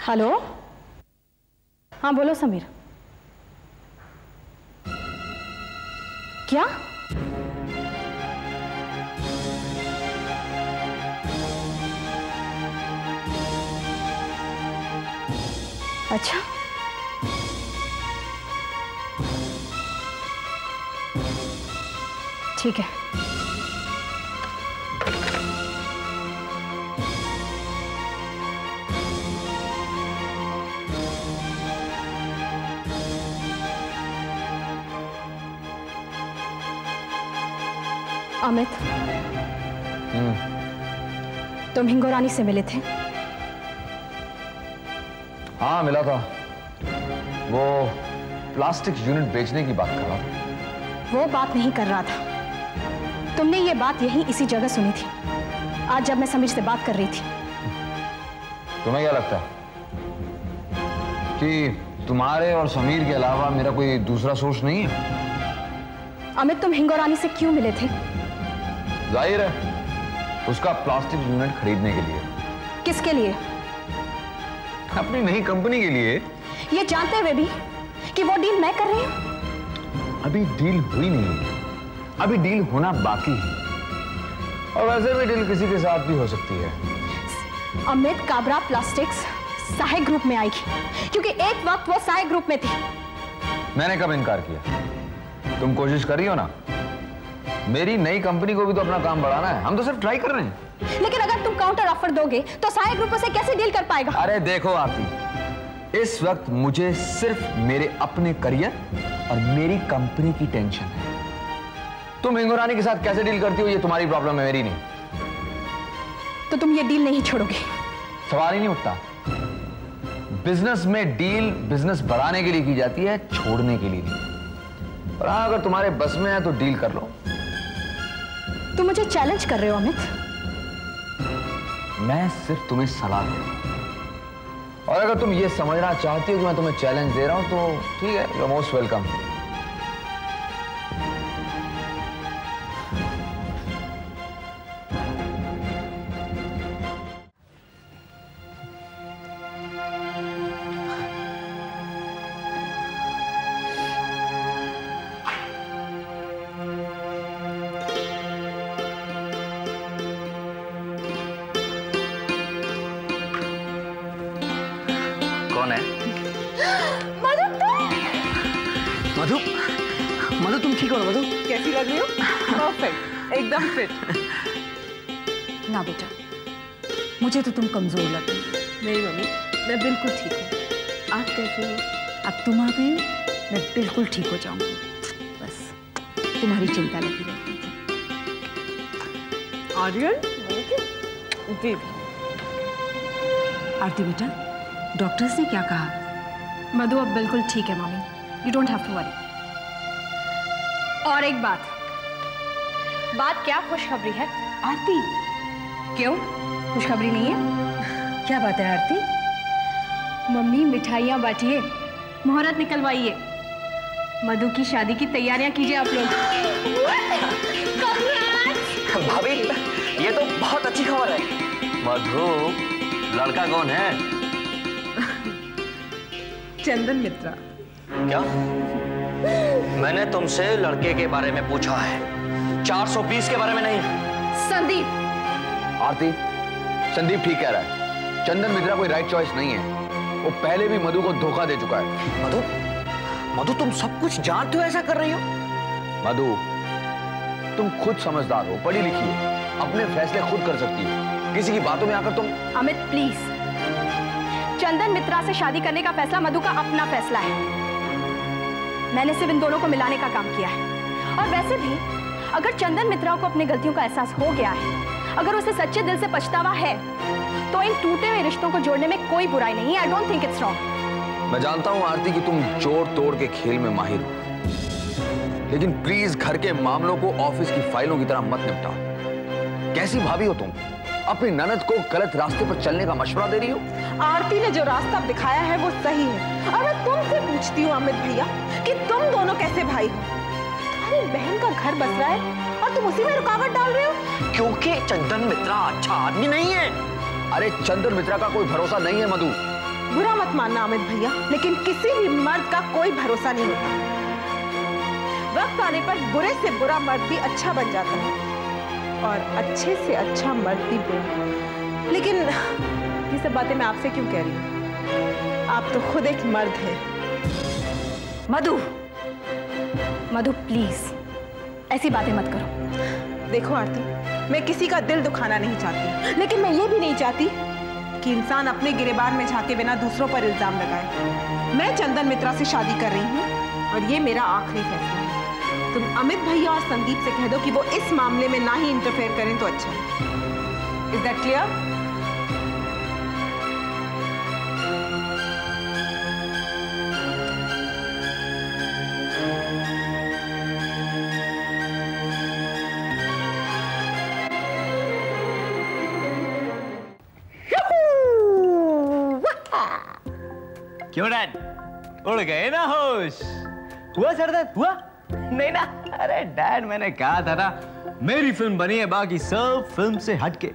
Hello, हाँ बोलो समीर। क्या? अच्छा, ठीक है। अमित, तुम हिंगोरानी से मिले थे? हाँ मिला था। वो प्लास्टिक यूनिट बेचने की बात कर रहा था। वो बात नहीं कर रहा था। तुमने ये बात यहीं इसी जगह सुनी थी आज जब मैं समीर से बात कर रही थी। तुम्हें क्या लगता है कि तुम्हारे और समीर के अलावा मेरा कोई दूसरा सोर्स नहीं है? अमित, तुम हिंगोरानी से क्यों मिले थे? जाहिर है उसका प्लास्टिक यूनिट खरीदने के लिए। किसके लिए? अपनी नई कंपनी के लिए। ये जानते हुए भी कि वो डील मैं कर रही हूं? अभी डील हुई नहीं है, अभी डील होना बाकी है। और वैसे भी डील किसी के साथ भी हो सकती है। अमित, काबरा प्लास्टिक्स साहे ग्रुप में आएगी क्योंकि एक वक्त वो साहे ग्रुप में थी। मैंने कब इनकार किया? तुम कोशिश कर रही हो ना। मेरी नई कंपनी को भी तो अपना काम बढ़ाना है, हम तो सिर्फ ट्राई कर रहे हैं। लेकिन अगर तुम काउंटर ऑफर दोगे तो साहे ग्रुप उसे कैसे डील कर पाएगा? अरे देखो आरती, इस वक्त मुझे सिर्फ मेरे अपने करियर और मेरी कंपनी की टेंशन है। तुम हिंगोरानी के साथ कैसे डील करती हो ये तुम्हारी प्रॉब्लम है, मेरी नहीं। तो तुम ये डील नहीं छोड़ोगे? सवाल ही नहीं उठता। बिजनेस में डील बिजनेस बढ़ाने के लिए की जाती है, छोड़ने के लिए नहीं। और हाँ, अगर तुम्हारे बस में है तो डील कर लो। तुम मुझे चैलेंज कर रहे हो अमित? मैं सिर्फ तुम्हें सलाह दे रहा हूं। और अगर तुम ये समझना चाहती हो कि मैं तुम्हें चैलेंज दे रहा हूं तो ठीक है, यू आर मोस्ट वेलकम। मधु, मधु तुम ठीक हो ना? मधु कैसी लग रही हो? परफेक्ट, एकदम फिट। ना बेटा, मुझे तो तुम कमजोर लग रही हो। नहीं मम्मी, मैं बिल्कुल ठीक हूँ। आप कैसे हो? अब तुम आ गई हो, मैं बिल्कुल ठीक हो जाऊंगी। बस तुम्हारी चिंता लगी रहती थी। आर्यन, बेबी। आरती बेटा, डॉक्टर्स ने क्या कहा? मधु अब बिल्कुल ठीक है mummy, you don't have to worry. और एक बात क्या खुशखबरी है? आरती, क्यों खुशखबरी नहीं है? क्या बात है आरती? मम्मी मिठाइयाँ बांटिए, मुहूर्त निकलवाइए, मधु की शादी की तैयारियां कीजिए आप लोग। भाभी, ये तो बहुत अच्छी खबर है। मधु, लड़का कौन है? चंदन मित्रा। क्या? मैंने तुमसे लड़के के बारे में पूछा है, 420 के बारे में नहीं। संदीप। आरती, संदीप ठीक कह रहा है। चंदन मित्रा कोई राइट चॉइस नहीं है। वो पहले भी मधु को धोखा दे चुका है। मधु, मधु तुम सब कुछ जानते हो ऐसा कर रही हो? मधु, तुम खुद समझदार हो, पढ़ी लिखी हो, अपने फैसले खुद कर सकती हो। किसी की बातों में आकर तुम। अमित प्लीज, चंदन मित्रा से शादी करने का फैसला मधु का अपना फैसला है। मैंने सिर्फ इन दोनों को मिलाने का काम किया है। और वैसे भी अगर चंदन मित्रा को अपनी गलतियों का एहसास हो गया है, अगर उसे सच्चे दिल से पछतावा है, तो इन टूटे हुए रिश्तों को जोड़ने में कोई बुराई नहीं है। I don't think it's wrong. मैं जानता हूं आरती कि तुम जोड़ तोड़ के खेल में माहिर हो, लेकिन प्लीज घर के मामलों को ऑफिस की फाइलों की तरह मत निपटाओ। कैसी भाभी हो तुम? अपनी ननद को गलत रास्ते पर चलने का मशवरा दे रही हो। आरती ने जो रास्ता दिखाया है वो सही है। और मैं तुमसे पूछती हूँ अमित भैया कि तुम दोनों कैसे भाई हो? तुम्हारी बहन का घर बस रहा है और तुम उसी में रुकावट डाल रहे हो? क्योंकि चंदन मित्रा अच्छा आदमी नहीं है। अरे चंदन मित्रा का कोई भरोसा नहीं है मधु। बुरा मत मानना अमित भैया, लेकिन किसी भी मर्द का कोई भरोसा नहीं होता। वक्त आने पर बुरे से बुरा मर्द भी अच्छा बन जाता है और अच्छे से अच्छा मर्द भी बुरा। लेकिन ये सब बातें मैं आपसे क्यों कह रही हूँ? आप तो खुद एक मर्द हैं। मधु, मधु प्लीज ऐसी बातें मत करो। देखो आरती, मैं किसी का दिल दुखाना नहीं चाहती, लेकिन मैं ये भी नहीं चाहती कि इंसान अपने गिरेबान में झांके बिना दूसरों पर इल्जाम लगाए। मैं चंदन मित्रा से शादी कर रही हूँ और ये मेरा आखिरी फैसला है। तुम अमित भैया और संदीप से कह दो कि वो इस मामले में ना ही इंटरफेयर करें तो अच्छा है। Is that clear? क्यों डैड, उड़ गए ना होश? हुआ सरदर्द हुआ? नहीं ना? अरे डैड, मैंने कहा था ना मेरी फिल्म बनी है, बाकी सब फिल्म से हटके।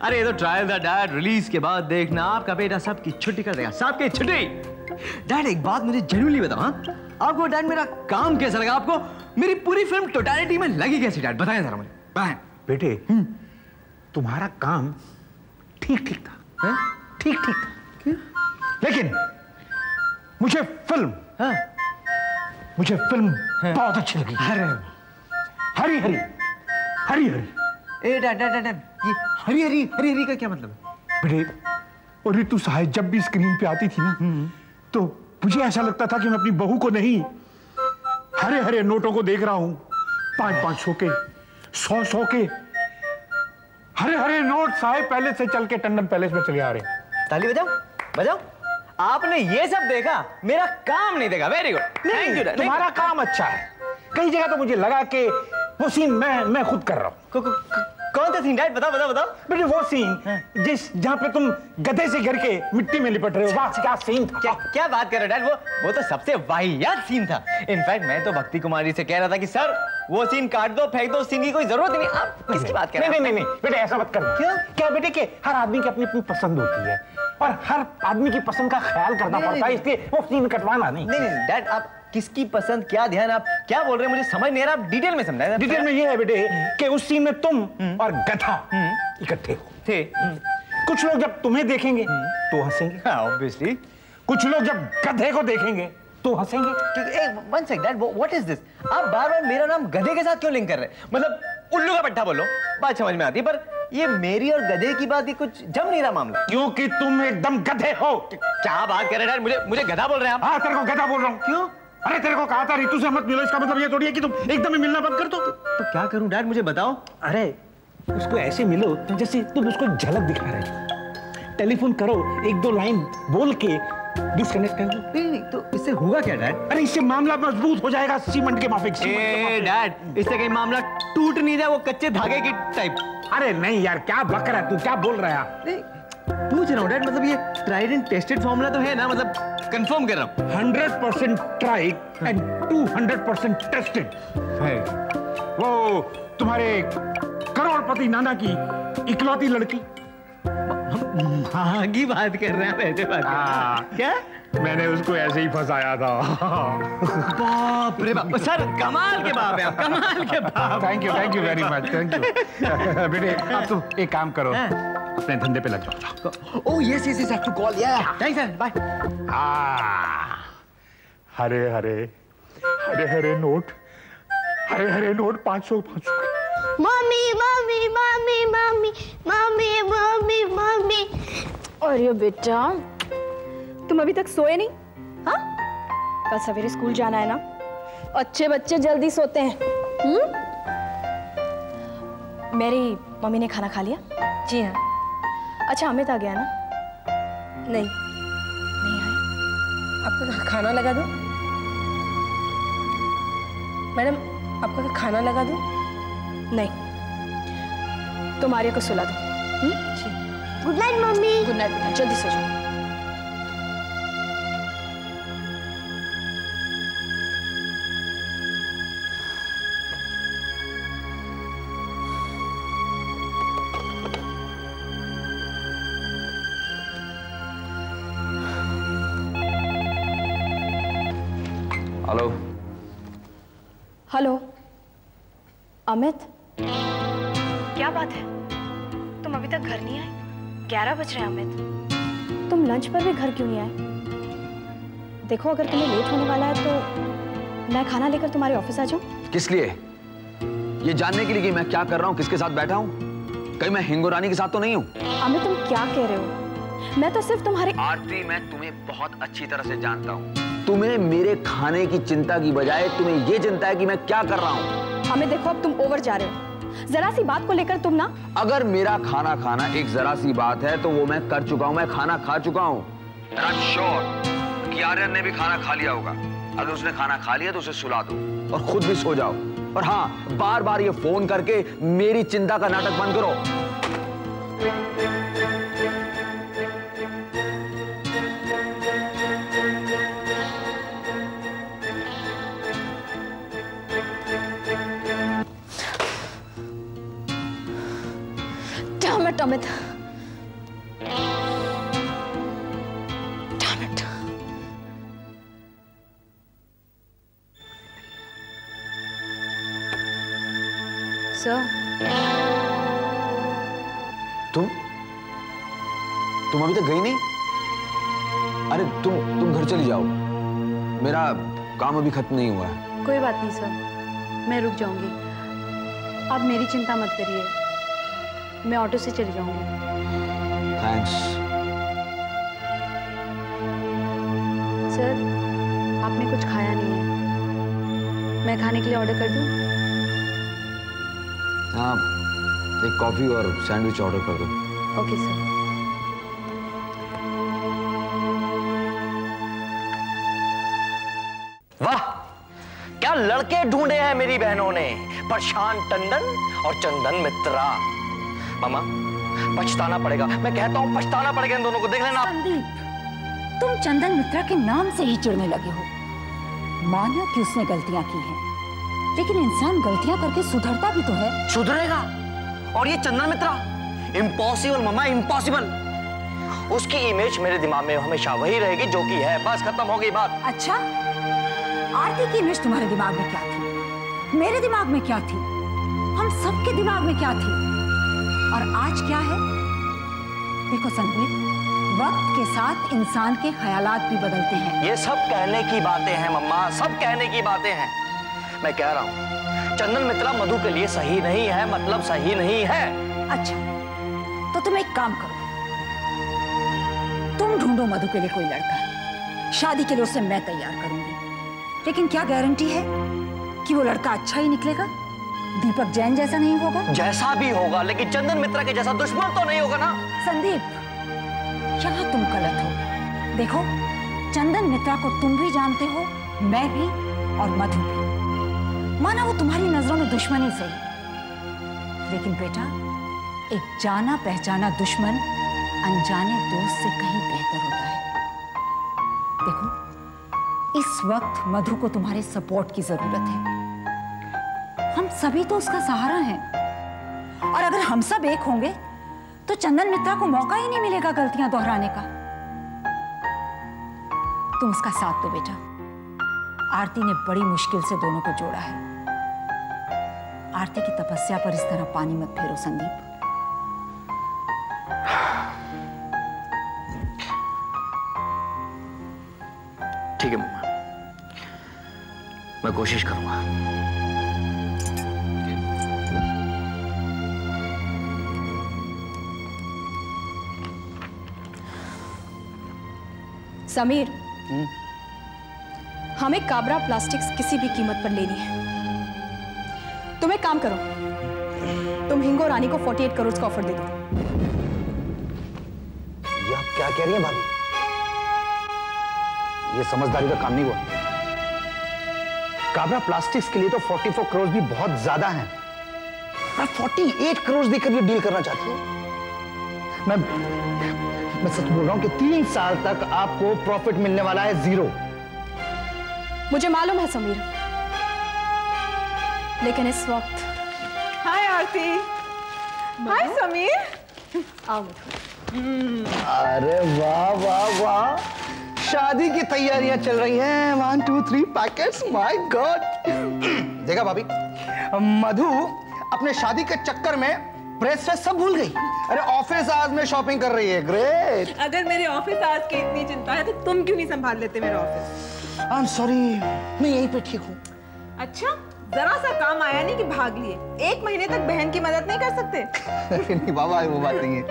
अरे ये तो ट्रायल था डैड, रिलीज के बाद देखना आपका बेटा सबकी छुट्टी कर देगा, सबकी छुट्टी। डैड एक बात मुझे जेन्युइनली बताओ, हाँ आपको डैड मेरा काम कैसा लगा? आपको मेरी पूरी फिल्म टोटलिटी में लगी कैसी डैड? बताएं जरा मुझे। बेटे तुम्हारा काम ठीक ठीक था, ठीक ठीक था, लेकिन मुझे फिल्म बहुत अच्छी लगी। अरे हरी हरी हरी हरी। ए डैड डैड डैड, ये हरी हरी हरी हरी का क्या मतलब है? बेटे और रितु साहब जब भी स्क्रीन पे आती थी ना तो मुझे ऐसा लगता था कि मैं अपनी बहू को नहीं हरे हरे नोटों को देख रहा हूं। 500 के, 100 के हरे हरे नोट साहब पहले से चल के टंडन पैलेस में चले आ रहे। ताली बजाओ बजाओ। आपने ये सब देखा, मेरा काम नहीं देखा। Very good, thank you. तुम्हारा काम अच्छा है। कई जगह तो मुझे लगा कि वो सीन मैं खुद कर रहा हूँ। कौन सा सीन डैड? बताओ बताओ बताओ। बेटे वो सीन जहाँ पे तुम गधे से गिर के मिट्टी में लिपट रहे हो, वाह क्या सीन था। क्या बात कर रहे हो डैड? वो तो सबसे वाहियात सीन था। इनफैक्ट मैं तो भक्ति कुमारी से कह रहा था कि सर वो सीन काट दो, फेंक दो, उस सीन की कोई जरूरत नहीं। आप किसकी बात कर रहे हैं? नहीं बेटे ऐसा मत करना। क्यों? क्या बेटे के हर आदमी की अपनी अपनी पसंद होती है और हर आदमी की पसंद का ख्याल करना पड़ता है, इसलिए वो सीन कटवाना नहीं। नहीं डैड, आप किसकी पसंद, क्या ध्यान, आप क्या बोल रहे हैं मुझे समझ नहीं आ रहा। आप डिटेल में समझाएं। डिटेल में ये है बेटे कि उस सीन में तुम और गधा इकट्ठे हो थे। कुछ लोग जब तुम्हें देखेंगे तो हंसेंगे, ऑब्वियसली। कुछ लोग जब गधे को देखेंगे तो हंसेंगे। One second dad, what is this? आप बार-बार मेरा नाम गधे के साथ क्यों लिंक कर रहे हैं? मतलब उल्लू का पट्टा बोलो, बात समझ में आती है, पर ये मेरी और गधे की बात, ये कुछ जम नहीं रहा मामला। क्योंकि तुम एकदम गधे हो। क्या बात कर रहे हैं डैड? मुझे गधा बोल रहे हैं आप? हाँ तेरे को गधा बोल रहा हूँ। क्यों? अरे तेरे को कहा था रितु से मत मिलो, इसका मतलब ये थोड़ी है कि तुम एकदम ही मिलना बंद कर दो। तो क्या करूं डैड, मुझे बताओ। अरे उसको ऐसे मिलो जैसे तुम उसको झलक दिखा रहे हो। टेलीफोन करो, 1-2 लाइन बोल के डिस्कनेक्ट कर दो। नहीं तो इससे होगा क्या डैड? अरे इससे मामला मजबूत हो जाएगा, सीमेंट के माफिक। डैड इससे कहीं मामला टूट नहीं जाए, वो कच्चे धागे की टाइप। अरे नहीं यार, क्या बक रहा है तू, क्या बोल रहा है? पूछ रहा हूँ डैड, मतलब ये ट्राइड एंड टेस्टेड फॉर्मूला तो है ना? मतलब कंफर्म कर रहा हूँ। 100% ट्राइड एंड 200% टेस्टेड है। वो तुम्हारे करोड़पति नाना की इकलौती लड़की माँ की बात कर रहे हैं? ऐसे बात क्या? मैंने उसको ऐसे ही फंसाया था। बाप रे बाप, सर कमाल के बाप है आप, कमाल के बाप। Thank you very much, thank you. बेटे अब तुम एक काम करो, अपने धंधे पे लग जाओ। Oh yes yes yes, to call, yeah thanks sir, bye. हरे हरे हरे हरे नोट, हरे हरे नोट 500 के। Mummy mummy mummy mummy mummy mummy mummy. अरे बेटा, तुम अभी तक सोए नहीं? हाँ, कल सवेरे स्कूल जाना है ना? अच्छे बच्चे जल्दी सोते हैं। मेरी मम्मी ने खाना खा लिया? जी हाँ। अच्छा अमित आ गया ना? नहीं आया। आपका खाना लगा दूं? मैडम आपका खाना लगा दूं? नहीं, तुम आर्य को सुला दो। Good night mummy. Good night बेटा, जल्दी सो जाओ। हेलो। हेलो अमित, क्या बात है? तुम अभी तक घर नहीं आए? 11 बज रहे हैं अमित। तुम लंच पर भी घर क्यों नहीं आए? देखो अगर तुम्हें लेट होने वाला है तो मैं खाना लेकर तुम्हारे ऑफिस आ जाऊं? किस लिए? ये जानने के लिए कि मैं क्या कर रहा हूँ, किसके साथ बैठा हूँ? कहीं मैं हिंगो रानी के साथ तो नहीं हूँ? अमित तुम क्या कह रहे हो? मैं तो सिर्फ तुम्हारे। आरती, मैं तुम्हें बहुत अच्छी तरह से जानता हूँ। तुम्हें मेरे खाने की चिंता की बजाय तुम्हें ये चिंता है कि मैं क्या कर रहा हूँ। अमित देखो अब तुम ओवर जा रहे हो। जरा सी बात को लेकर तुम ना। अगर मेरा खाना खाना एक जरा सी बात है तो वो मैं कर चुका हूँ, मैं खाना खा चुका हूँ। आई एम श्योर कि आर्यन ने भी खाना खा लिया होगा। अगर उसने खाना खा लिया तो उसे सुला दो और खुद भी सो जाओ। और हाँ, बार बार ये फोन करके मेरी चिंता का नाटक बंद करो। अमित, सर। तुम अभी तक गई नहीं? अरे तुम घर चली जाओ, मेरा काम अभी खत्म नहीं हुआ है। कोई बात नहीं सर, मैं रुक जाऊंगी। आप मेरी चिंता मत करिए, मैं ऑटो से चली जाऊंगी। थैंक्स। सर, आपने कुछ खाया नहीं है, मैं खाने के लिए ऑर्डर कर दूं? हाँ, एक कॉफी और सैंडविच ऑर्डर कर दो। Okay sir. वाह, क्या लड़के ढूंढे हैं मेरी बहनों ने। प्रशांत टंडन और चंदन मित्रा। मामा, पछताना पड़ेगा, मैं कहता हूं पछताना पड़ेगा इन दोनों को। देख लेना। संदीप, तुम चंदन मित्रा के नाम से ही चिढ़ने लगे हो। माना कि उसने गलतियां की हैं, लेकिन इंसान गलतियां करके सुधरता भी तो है। सुधरेगा? और ये चंदन मित्रा, इम्पॉसिबल मामा, इम्पॉसिबल। उसकी इमेज मेरे दिमाग में हमेशा वही रहेगी जो कि है। बस खत्म हो गई बात। अच्छा, आरती की इमेज तुम्हारे दिमाग में क्या थी, मेरे दिमाग में क्या थी, हम सबके दिमाग में क्या थी, और आज क्या है? देखो संदीप, वक्त के साथ इंसान के ख्यालात भी बदलते हैं। ये सब कहने की बातें हैं मम्मा, सब कहने की बातें हैं। मैं कह रहा हूं चंदन मित्रा मधु के लिए सही नहीं है, मतलब सही नहीं है। अच्छा, तो तुम एक काम करो, तुम ढूंढो मधु के लिए कोई लड़का। शादी के लिए उसे मैं तैयार करूंगी, लेकिन क्या गारंटी है कि वो लड़का अच्छा ही निकलेगा? दीपक जैन जैसा नहीं होगा? जैसा भी होगा, लेकिन चंदन मित्रा के जैसा दुश्मन तो नहीं होगा ना। संदीप, यहाँ तुम गलत हो। देखो, चंदन मित्रा को तुम भी जानते हो, मैं भी और मधु भी। माना वो तुम्हारी नजरों में दुश्मन ही सही, लेकिन बेटा, एक जाना पहचाना दुश्मन अनजाने दोस्त से कहीं बेहतर होता है। देखो, इस वक्त मधु को तुम्हारे सपोर्ट की जरूरत है। हम सभी तो उसका सहारा हैं, और अगर हम सब एक होंगे तो चंदन मित्रा को मौका ही नहीं मिलेगा गलतियां दोहराने का। तुम उसका साथ दो बेटा। आरती ने बड़ी मुश्किल से दोनों को जोड़ा है। आरती की तपस्या पर इस तरह पानी मत फेरो संदीप। ठीक है मम्मा, मैं कोशिश करूंगा। समीर, हमें काबरा प्लास्टिक्स किसी भी कीमत पर लेनी है। तुम एक काम करो, तुम हिंगो रानी को 48 करोड़ का ऑफर दे दो। ये आप क्या कह रही हैं भाभी? ये समझदारी का काम नहीं हुआ। काबरा प्लास्टिक्स के लिए तो 44 करोड़ भी बहुत ज्यादा हैं। आप 48 करोड़ देकर ये डील करना चाहती हैं? मैं सच बोल रहा हूं कि 3 साल तक आपको प्रॉफिट मिलने वाला है 0। मुझे मालूम है समीर, लेकिन इस वक्त। हाय आरती। हाय समीर। आओ। अरे वाह वाह वाह, शादी की तैयारियां चल रही हैं। 1 2 3 पैकेट्स, माय गॉड। देखा भाभी, मधु अपने शादी के चक्कर में प्रेस से सब भूल गई। अरे ऑफिस आज में शॉपिंग कर रही है। ग्रेट। अगर मेरे ऑफिस आज की इतनी चिंता है तो तुम क्यों नहीं संभाल लेते मेरा ऑफिस? आई एम सॉरी, मैं यहीं पे ठीक हूँ। अच्छा, जरा सा काम आया नहीं कि भाग लिए। 1 महीने तक बहन की मदद नहीं कर सकते? नहीं बाबा, वो बात नहीं है।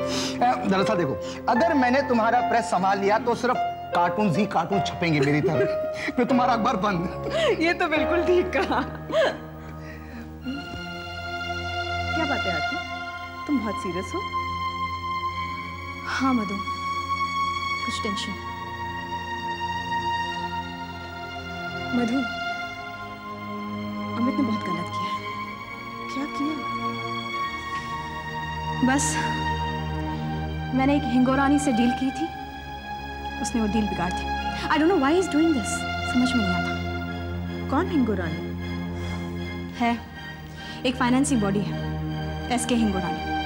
दरअसल देखो, अगर मैंने तुम्हारा प्रेस संभाल लिया तो सिर्फ कार्टून ही कार्टून छपेंगे मेरी तरफ, फिर तुम्हारा अखबार बंद। ये तो बिल्कुल ठीक कहा। क्या बात है आरती, तुम बहुत सीरियस हो? हाँ मधु, कुछ टेंशन। मधु, अमित ने बहुत गलत किया है। क्या किया? बस मैंने एक हिंगोरानी से डील की थी, उसने वो डील बिगाड़ दी। I don't know why is doing this, समझ में नहीं आता। कौन हिंगोरानी? है एक फाइनेंसिंग बॉडी है, एसके हिंगोरानी।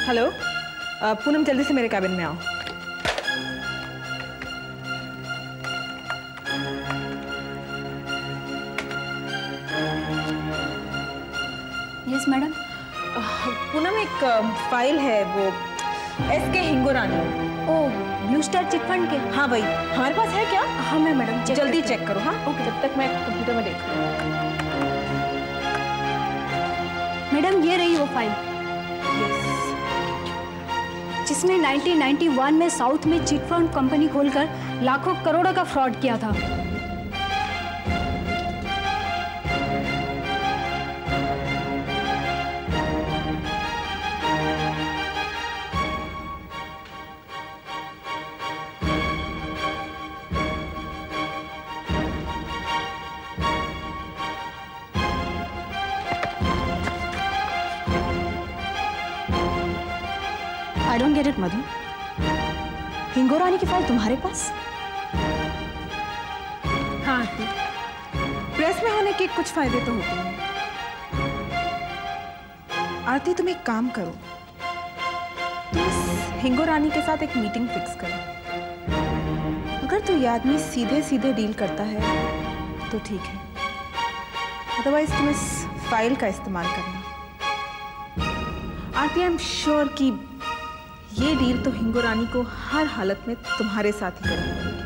हेलो पूनम, जल्दी से मेरे कैबिन में आओ। Yes madam. पूनम, एक फाइल है, वो एसके हिंगोरानी। ओ, ब्लू स्टार चिट फंड के? हाँ वही, हमारे पास है क्या? हाँ मैं मैडम जल्दी चेक करो। हाँ ओके, जब तक मैं कंप्यूटर में देख लूँ। मैडम ये रही वो फाइल जिसने 1991 में साउथ में चिट फंड कंपनी खोलकर लाखों करोड़ों का फ्रॉड किया था। I don't get it, मधु। हिंगोरानी की फाइल तुम्हारे पास? हाँ, प्रेस में होने के कुछ फायदे तो होते हैं। आरती, तुम एक काम करो, तुम इस हिंगोरानी के साथ एक मीटिंग फिक्स करो। अगर तो ये आदमी सीधे सीधे डील करता है तो ठीक है, अदरवाइज तुम इस फाइल का इस्तेमाल करना। आरती, आई एम श्योर कि ये डील तो हिंगोरानी को हर हालत में तुम्हारे साथ ही करनी पड़ेगी।